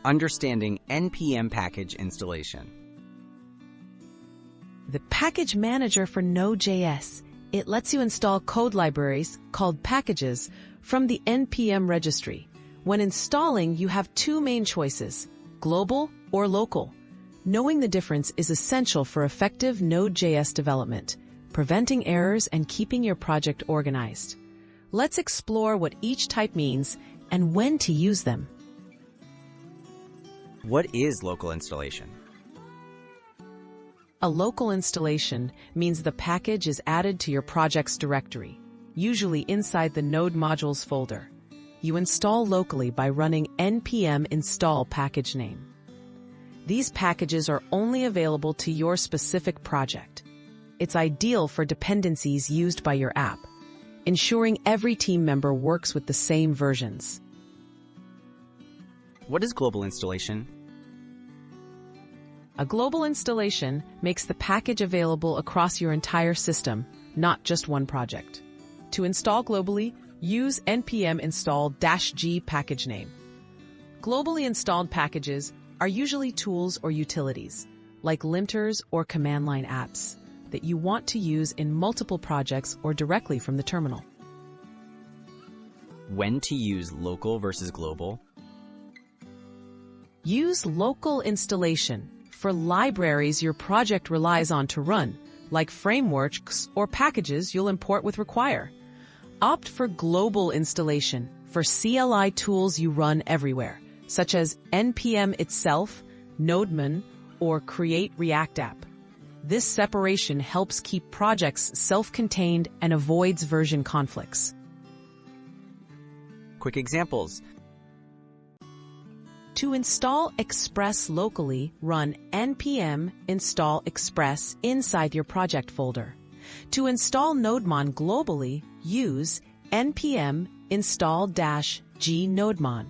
Understanding NPM package installation. The package manager for Node.js. It lets you install code libraries, called packages, from the NPM registry. When installing, you have two main choices, global or local. Knowing the difference is essential for effective Node.js development, preventing errors and keeping your project organized. Let's explore what each type means and when to use them. What is local installation? A local installation means the package is added to your project's directory, usually inside the Node modules folder. You install locally by running npm install package name. These packages are only available to your specific project. It's ideal for dependencies used by your app, ensuring every team member works with the same versions. What is global installation? A global installation makes the package available across your entire system, not just one project. To install globally, use npm install-g package name. Globally installed packages are usually tools or utilities, like linters or command line apps, that you want to use in multiple projects or directly from the terminal. When to use local versus global? Use local installation for libraries your project relies on to run, like frameworks or packages you'll import with Require. Opt for global installation for CLI tools you run everywhere, such as NPM itself, Nodemon, or Create React App. This separation helps keep projects self-contained and avoids version conflicts. Quick examples. To install Express locally, run npm install express inside your project folder. To install Nodemon globally, use npm install-g Nodemon.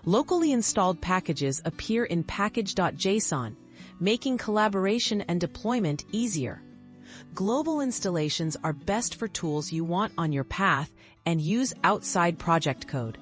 Locally installed packages appear in package.json, making collaboration and deployment easier. Global installations are best for tools you want on your path and use outside project code.